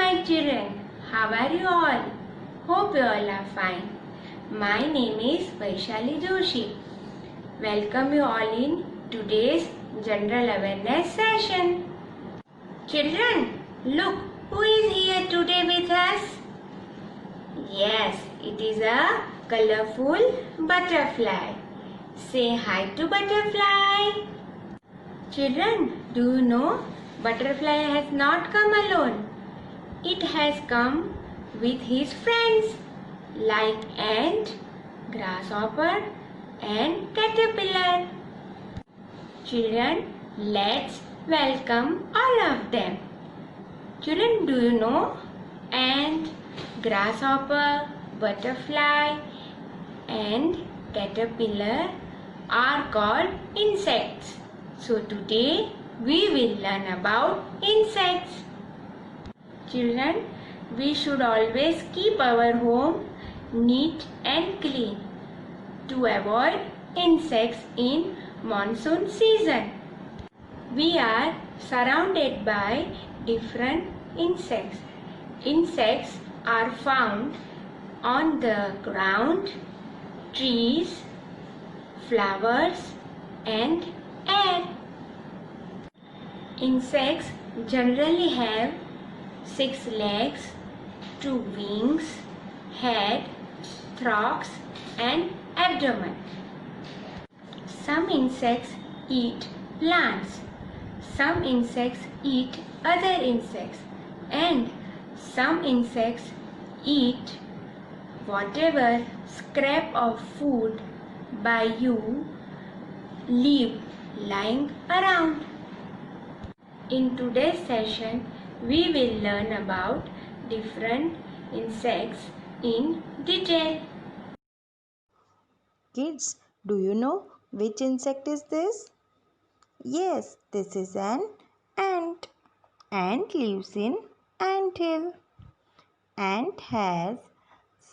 my children, how are you all? Hope you all are fine. My name is Vaishali Joshi. Welcome you all in today's general awareness session. Children, look who is here today with us. Yes, it is a colorful butterfly. Say hi to butterfly. Children, do you know butterfly has not come alone? It has come with his friends like ant, grasshopper and caterpillar. Children, let's welcome all of them. Children, do you know ant, grasshopper, butterfly and caterpillar are called insects. So today we will learn about insects. Children, we should always keep our home neat and clean to avoid insects in monsoon season. We are surrounded by different insects. Insects are found on the ground, trees, flowers and air. Insects generally have 6 legs, 2 wings, head, thorax and abdomen. Some insects eat plants. Some insects eat other insects. And some insects eat whatever scrap of food by you leave lying around. In today's session, we will learn about different insects in detail. Kids, do you know which insect is this? Yes, this is an ant. Ant lives in ant hill. Ant has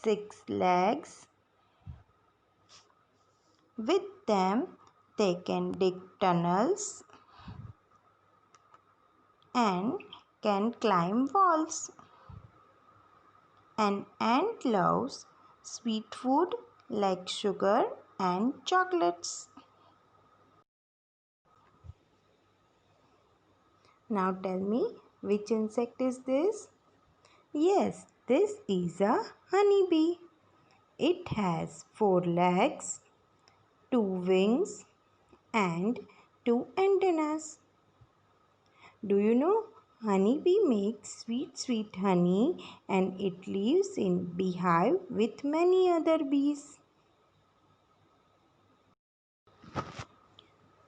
6 legs. With them, they can dig tunnels and can climb walls. An ant loves sweet food like sugar and chocolates. Now tell me, which insect is this? Yes, this is a honeybee. It has 4 legs, 2 wings and 2 antennas. Do you know honeybee makes sweet honey and it lives in beehive with many other bees.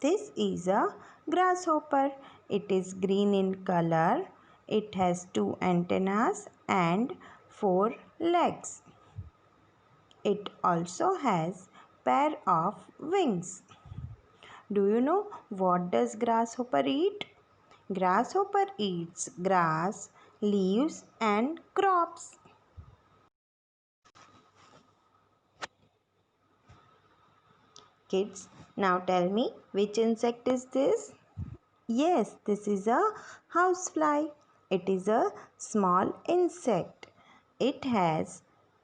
This is a grasshopper. It is green in color. It has 2 antennas and 4 legs. It also has pair of wings. Do you know what does grasshopper eat? Grasshopper eats grass, leaves and crops. Kids, now tell me, which insect is this? Yes, this is a housefly. It is a small insect. It has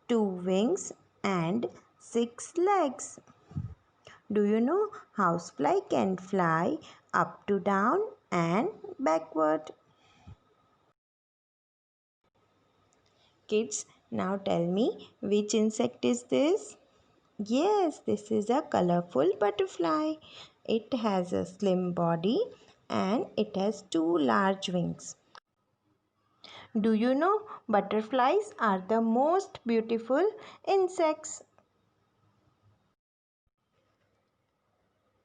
2 wings and 6 legs. Do you know housefly can fly up to down and backward? Kids, now tell me, which insect is this? Yes, this is a colorful butterfly. It has a slim body and it has 2 large wings. Do you know butterflies are the most beautiful insects?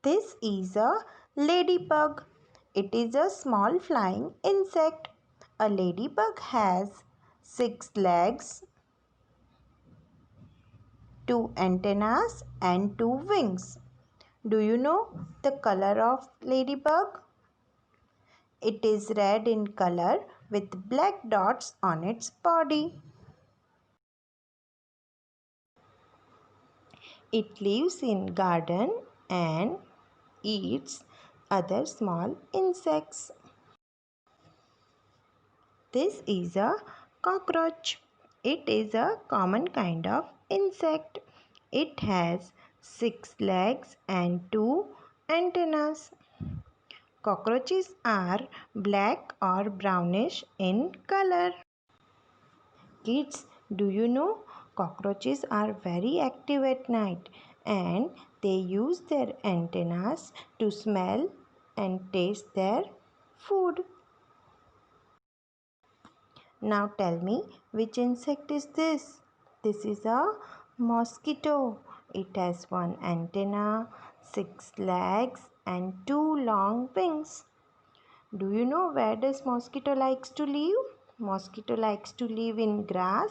This is a ladybug. It is a small flying insect. A ladybug has 6 legs, 2 antennas and 2 wings. Do you know the color of ladybug? It is red in color with black dots on its body. It lives in garden and eats other small insects. This is a Cockroach. It is a common kind of insect. It has 6 legs and 2 antennas. Cockroaches are black or brownish in color. Kids, do you know cockroaches are very active at night and they use their antennas to smell and taste their food. Now tell me, which insect is this? This is a mosquito. It has 1 antenna, 6 legs and 2 long wings. Do you know where does mosquito likes to live? Mosquito likes to live in grass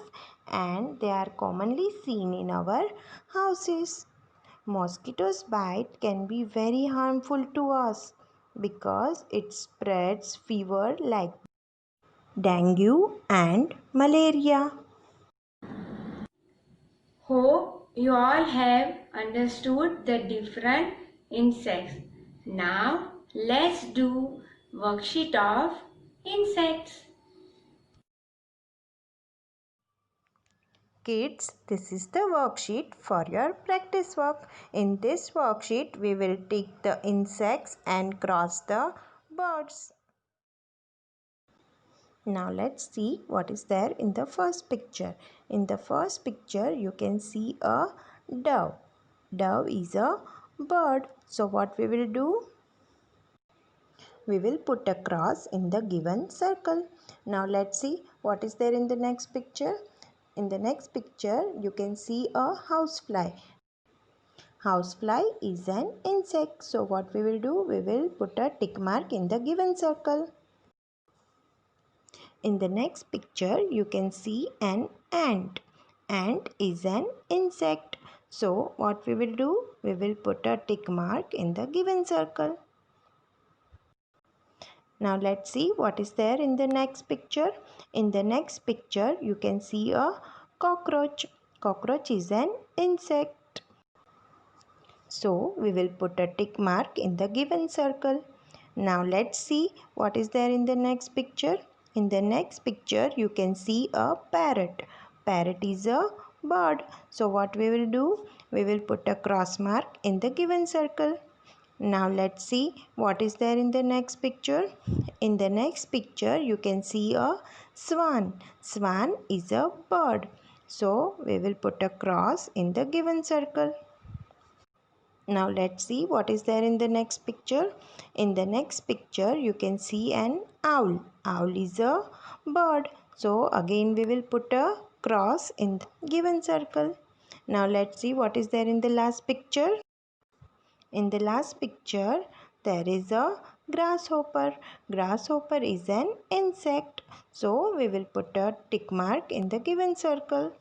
and they are commonly seen in our houses. Mosquitoes bite can be very harmful to us because it spreads fever like dengue and malaria. Hope you all have understood the different insects. Now let's do worksheet of insects. Kids, this is the worksheet for your practice work. In this worksheet, we will tick the insects and cross the birds. Now let's see what is there in the first picture. In the first picture, you can see a dove. Dove is a bird. So what we will do? We will put a cross in the given circle. Now let's see what is there in the next picture. In the next picture, you can see a housefly. Housefly is an insect. So what we will do? We will put a tick mark in the given circle. In the next picture, you can see an ant. Ant is an insect. So what we will do? We will put a tick mark in the given circle. Now let's see what is there in the next picture. In the next picture, you can see a cockroach. Cockroach is an insect. So we will put a tick mark in the given circle. Now let's see what is there in the next picture. In the next picture, you can see a parrot. Parrot is a bird. So what we will do? We will put a cross mark in the given circle. Now let's see what is there in the next picture. In the next picture, you can see a swan. Swan is a bird. So we will put a cross in the given circle. Now let's see what is there in the next picture. In the next picture, you can see an owl. Owl is a bird. So again we will put a cross in the given circle. Now let's see what is there in the last picture. In the last picture, there is a grasshopper. Grasshopper is an insect. So we will put a tick mark in the given circle.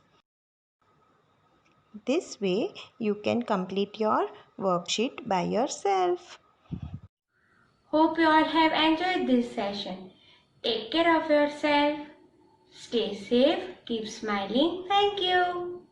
This way, you can complete your worksheet by yourself. Hope you all have enjoyed this session. Take care of yourself. Stay safe. Keep smiling. Thank you.